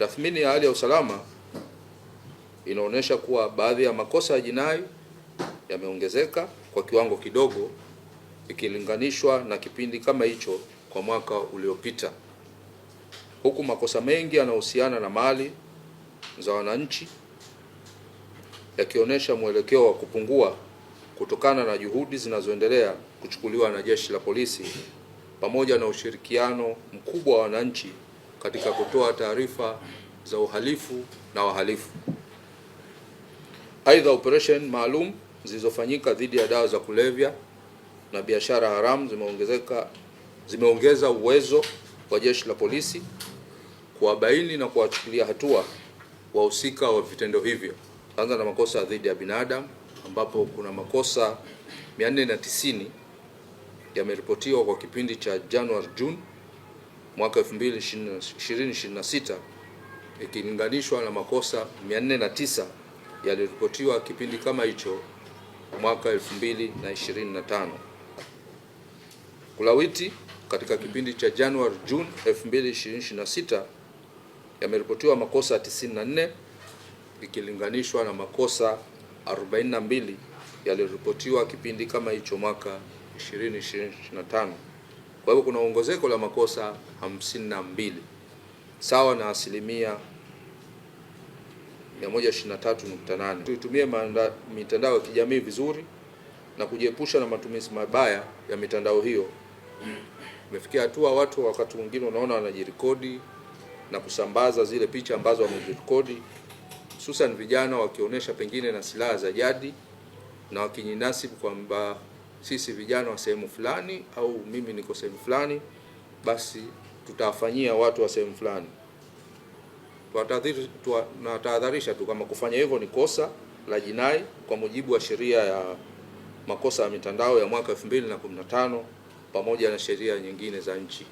Tathmini ya hali ya usalama inaonyesha kuwa baadhi ya makosa ya jinai yameongezeka kwa kiwango kidogo ikilinganishwa na kipindi kama hicho kwa mwaka uliopita, huku makosa mengi yanayohusiana na mali za wananchi yakionyesha mwelekeo wa kupungua kutokana na juhudi zinazoendelea kuchukuliwa na Jeshi la Polisi pamoja na ushirikiano mkubwa wa wananchi katika kutoa taarifa za uhalifu na wahalifu. Aidha, operation maalum zilizofanyika dhidi ya dawa za kulevya na biashara haramu zimeongeza uwezo wa Jeshi la Polisi kuwabaini na kuwachukulia hatua wahusika wa vitendo hivyo. Kwanza na makosa dhidi ya binadamu, ambapo kuna makosa 490 yameripotiwa kwa kipindi cha Januari-Juni mwaka 2026 ikilinganishwa na makosa 409 yaliripotiwa kipindi kama hicho mwaka 2025. Kulawiti katika kipindi cha Januari-Juni 2026 yameripotiwa makosa 94 ikilinganishwa na makosa 42 yaliripotiwa kipindi kama hicho mwaka 2025. Kwa hivyo kuna ongezeko la makosa 52 sawa na asilimia 123.8. Tuitumie mitandao ya kijamii vizuri na kujiepusha na matumizi mabaya ya mitandao hiyo. Imefikia hatua watu wakati mwingine unaona wanajirekodi na kusambaza zile picha ambazo wamejirekodi, hususan vijana wakionyesha pengine na silaha za jadi na wakinyinasibu kwamba sisi vijana wa sehemu fulani au mimi niko sehemu fulani, basi tutawafanyia watu wa sehemu fulani. Tunatahadharisha tu kama kufanya hivyo ni kosa la jinai kwa mujibu wa sheria ya makosa ya mitandao ya mwaka 2015 pamoja na sheria nyingine za nchi.